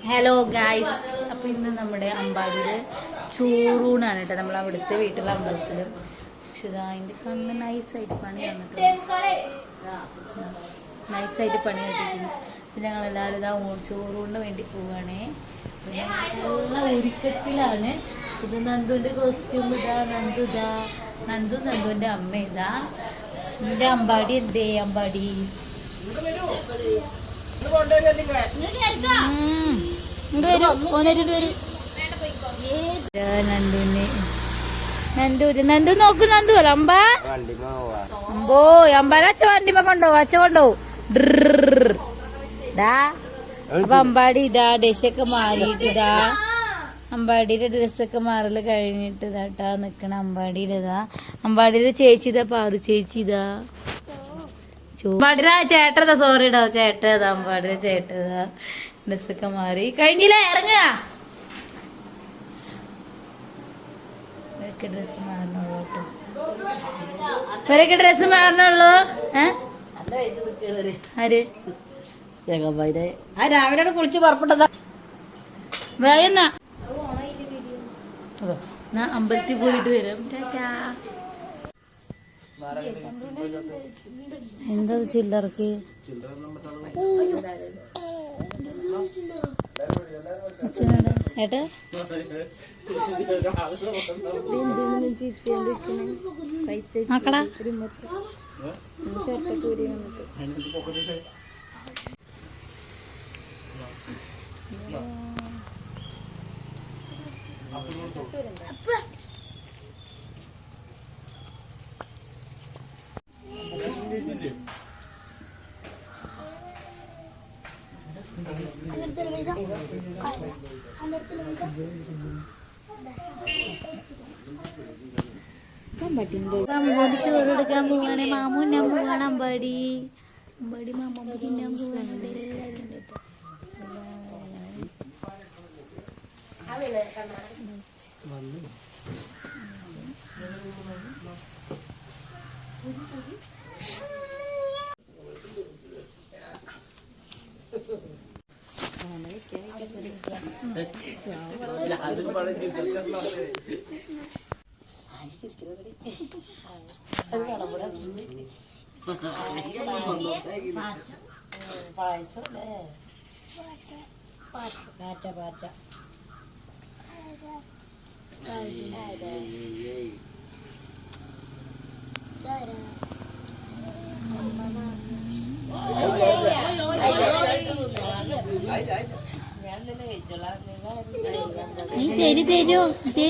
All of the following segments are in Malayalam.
ഹലോ ഗായ്സ്, അപ്പോൾ ഇന്ന് നമ്മുടെ അമ്പാടിയിൽ ചോറൂണാണ് കേട്ടോ. നമ്മൾ അവിടുത്തെ വീട്ടിലെ അമ്പലത്തിൽ. പക്ഷെ ഇതാ അതിൻ്റെ കണ്ണ് നൈസായിട്ട് പണിയാണ് കേട്ടോ. നൈസായിട്ട് പണി കെട്ടിക്കുന്നു. പിന്നെ ഞങ്ങളെല്ലാവരും ഇതാ ചോറൂണിന് വേണ്ടി പോവുകയാണേ. പിന്നെ നല്ല ഒരുക്കത്തിലാണ്. ഇത് നന്ദുവിൻ്റെ കോസ്റ്റ്യൂം ഇതാ. നന്ദുവിൻ്റെ അമ്മ ഇതാ. എൻ്റെ അമ്പാടി എന്തേ അമ്പാടി? നന്ദു നോക്കൂ. നന്ദു അല്ല അമ്പ അമ്പോ അമ്പാല അച്ഛ വണ്ടിമ കൊണ്ടുപോകും. അച്ഛ കൊണ്ടുപോകും. അപ്പൊ അമ്പാടി ഇതാ ഡ്രസ്സൊക്കെ മാറിയിട്ട് ഇതാ അമ്പാടിയുടെ ഡ്രസ്സൊക്കെ മാറല് കഴിഞ്ഞിട്ട് ഇതാട്ടാ നിക്കണ അമ്പാടിയിലിതാ. അമ്പാടിയിലെ ചേച്ചി ഇതാ, പാറു ചേച്ചി ഇതാ. അമ്പാടിയുടെ ചേട്ടതാ, സോറിടാ ചേട്ടതാ. അമ്പാടിയുടെ ചേട്ടതാ. ഡ്രസ്സൊക്കെ മാറി കഴിഞ്ഞില്ല, ഇറങ്ങുക. ഇവരൊക്കെ ഡ്രസ്സ് മാറണുള്ളൂ കേട്ടോ. ഇവരൊക്കെ ഡ്രസ്സ് മാറണുള്ളൂ. ആര് രാവിലെ കുളിച്ച് പുറപ്പെട്ടതാ. വേഗന്നാ അമ്പലത്തിൽ പോയിട്ട് വരാം. എന്താ ചില്ലറക്ക്? ഏട്ടാ നോക്കടാ. അമ്പാടി ചോറ് എടുക്കാൻ പോവാണ്. മാമു ഞാൻ പോവാണ്. അമ്പാടി മാമൂരി ഞാൻ പോവാണ്. നീ തരൂ.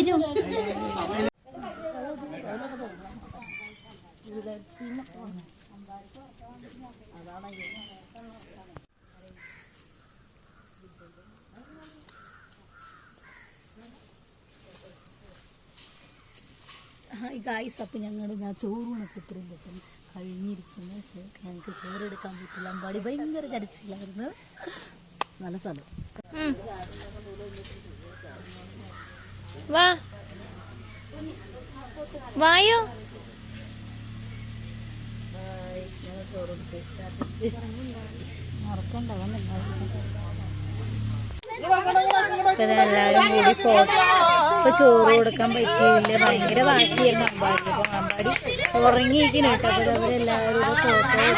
ഗായ്സ്, അപ്പം ഞങ്ങളുടെ ഞാൻ ചോറൂണൊക്കെ ഇത്രയും പെട്ടെന്ന് കഴിഞ്ഞിരിക്കുന്നു. പക്ഷെ ഞങ്ങൾക്ക് ചോറെടുക്കാൻ പറ്റില്ല. അമ്പാടി ഭയങ്കര കരച്ചിലായിരുന്നു. നല്ല സ്ഥലം. വായോ മറക്കണ്ട. എല്ലാവരും കൂടി ഇപ്പൊ ചോറ് കൊടുക്കാൻ പറ്റിയില്ല. ഭയങ്കര വാശിയായിരുന്നു അമ്പാടി. അപ്പൊ അമ്പാടി ഉറങ്ങിയിരിക്കുന്നു കേട്ടോ. അപ്പൊ അവരെല്ലാവരും ഫോട്ടോ എടുക്കണം.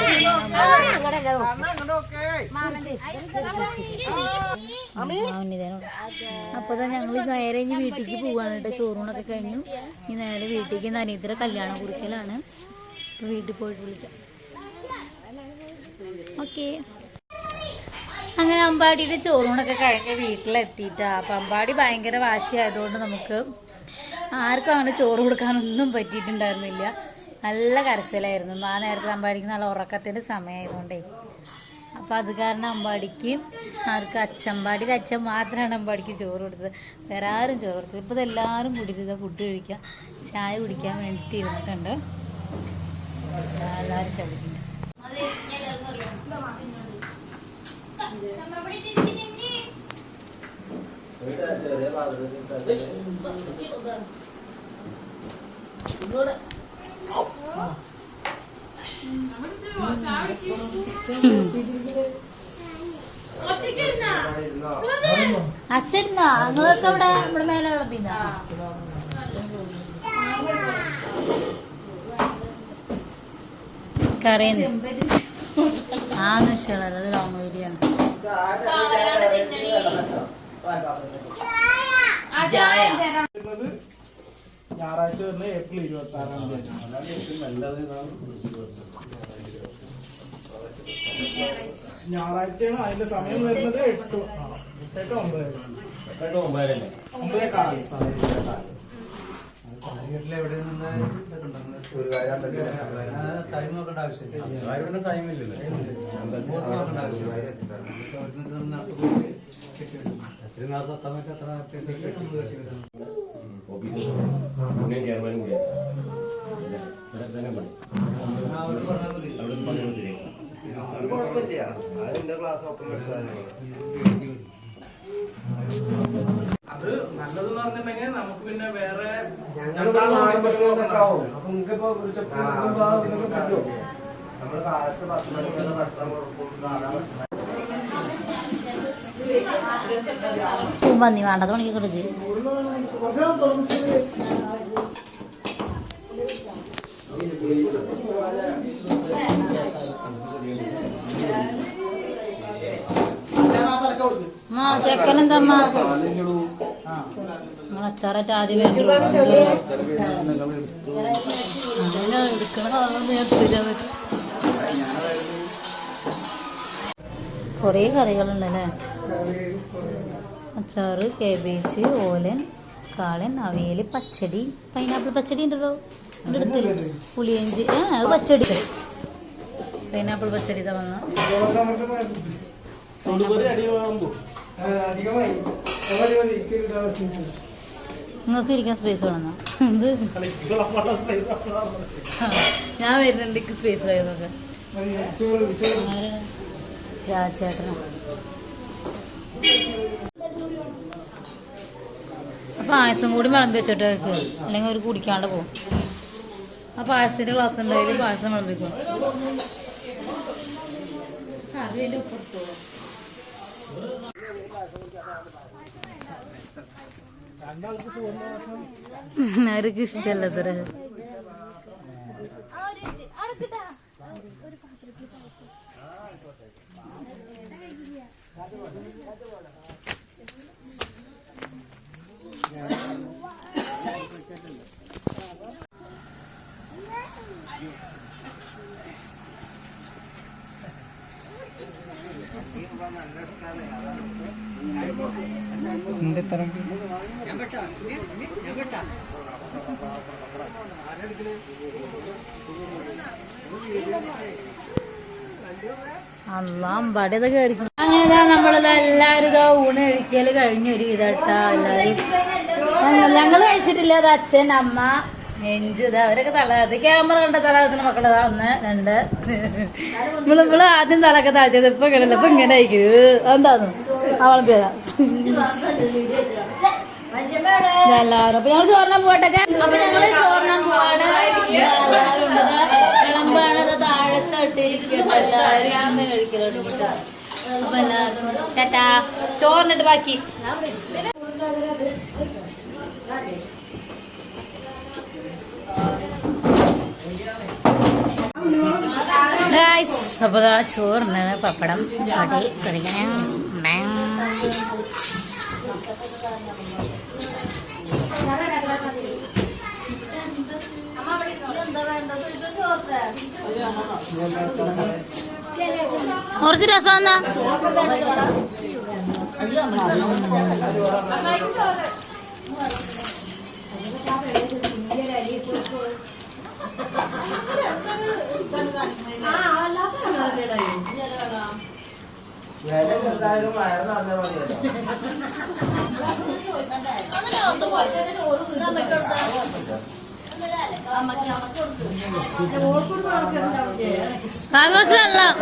അപ്പൊ ഞങ്ങൾ നേരെ ഇനി വീട്ടിലേക്ക് പോവാണ് കേട്ടോ. ചോറൂണൊക്കെ കഴിഞ്ഞു. ഇനി നേരെ വീട്ടിലേക്ക് അനിയത്തിയുടെ കല്യാണം കുറിക്കലാണ്. അപ്പൊ വീട്ടിൽ പോയിട്ട് വിളിക്കാം. ഓക്കെ. അങ്ങനെ അമ്പാടിയുടെ ചോറൂണൊക്കെ കഴിഞ്ഞ് വീട്ടിലെത്തിയിട്ടാ. അപ്പം അമ്പാടി ഭയങ്കര വാശിയായതുകൊണ്ട് നമുക്ക് ആർക്കും അങ്ങനെ ചോറ് കൊടുക്കാനൊന്നും പറ്റിയിട്ടുണ്ടായിരുന്നില്ല. നല്ല കരച്ചിലായിരുന്നു. ആ നേരത്തെ അമ്പാടിക്ക് നല്ല ഉറക്കത്തിൻ്റെ സമയമായതുകൊണ്ടേ. അപ്പം അത് കാരണം അമ്പാടിക്ക് അച്ഛമ്പാടിയുടെ അച്ഛൻ മാത്രമാണ് അമ്പാടിക്ക് ചോറ് കൊടുത്തത്. വേറെ ആരും ചോറ് കൊടുത്തത്. ഇപ്പോൾ ഇതെല്ലാവരും കൂടിയിട്ട് ഫുഡ് കഴിക്കാം, ചായ കുടിക്കാൻ വേണ്ടിയിട്ട് ഇരുന്നിട്ടുണ്ട്. എല്ലാവരും ചവിട്ടുണ്ട്. അച്ഛനാ നിങ്ങളൊക്കെ ഇവിടെ ഇവിടെ മേലെ വിളമ്പിന്നാ കറിയുന്നു ആന്ന് ഇഷ്ടമുള്ളത് അത് ലോങ് വീഡിയാണ്. ഞായറാഴ്ച വരുന്ന ഏപ്രിൽ 26-ാം തീയതി. ഞായറാഴ്ചയാണ് അതിന്റെ സമയം വരുന്നത് 8-9. എവിടെ നിന്ന് ടൈം നോക്കേണ്ട ആവശ്യമില്ല. ടൈമില്ലല്ലോ. അത് നല്ലതെന്ന് പറഞ്ഞിട്ടുണ്ടെങ്കിൽ നമുക്ക് പിന്നെ വേറെ നമ്മള് കാലത്ത് 10 മണിക്ക് ഭക്ഷണം പന്നി വേണ്ടത് മണിക്ക് കൊടുക്ക്. ചെക്കനെന്തമ്മ നിങ്ങൾ അച്ചാറായിട്ട് ആദ്യം കൊറേ കറികളുണ്ടല്ലേ. അച്ചാറ്, കേബേജ്, ഓലൻ, കാളൻ, അവിയൽ, പച്ചടി, പൈനാപ്പിൾ പച്ചടി ഉണ്ടല്ലോ എൻ്റെ അടുത്ത്, പുളിയഞ്ചി അത് പച്ചടി, പൈനാപ്പിൾ പച്ചടി ഇതാ വന്ന. നിങ്ങൾക്ക് ഇരിക്കാൻ സ്പേസ് വേണം. എന്ത് ഞാൻ വരുന്നുണ്ട് സ്പേസ് ആയതൊക്കെ. രാജേട്ടനും പായസം കൂടി വിളമ്പി വെച്ചോട്ടെ അവർക്ക്, അല്ലെങ്കിൽ അവർ കുടിക്കാണ്ട് പോകും. ആ പായസത്തിന്റെ ഗ്ലാസ് ഉണ്ടായാലും പായസം വിളമ്പിക്കും. അവർക്ക് ഇഷ്ടമല്ല ഇത്ര. അമ്പാടി അത് കയറിക്കും. അങ്ങനെ നമ്മളെല്ലാരും ഇതാ ഊണ് കഴിക്കല് കഴിഞ്ഞു ഒരു വിധട്ടാ. എല്ലാരും ഞങ്ങള് കഴിച്ചിട്ടില്ല. അത് അച്ഛൻ, അമ്മ, നെഞ്ചു, ഇത് അവരൊക്കെ തലത് ക്യാമറ കണ്ട തലകത്തിന് മക്കളതാ 1 2 നമ്മള് ആദ്യം തലക്കെ താഴ്ത്തിയത്. ഇപ്പൊ ഇങ്ങനല്ല, ഇപ്പൊ ഇങ്ങനെ ആയിരിക്കും. എന്താന്നു അവളെ പേരാ എല്ലാരും. അപ്പൊ ഞങ്ങള് ചോറിനാൻ പോട്ടെ. അപ്പൊ ഞങ്ങള് ചോറിനാൻ പോവാണ്. എല്ലാരും ഉണ്ടത് വിളമ്പാണത് താഴത്തെ ഇട്ടിരിക്കട്ടെ. എല്ലാരും ഇന്ന് കഴിക്കല് തുടങ്ങിട്ട്. അപ്പൊ എല്ലാവർക്കും ചേട്ടാ ചോറിനിട്ട് ബാക്കി. അപ്പൊ ചോറിനാണ് പപ്പടം കടി കഴിക്കാൻ. കുറച്ച് രസം എന്നാ കാവ്യോസ് വെള്ളം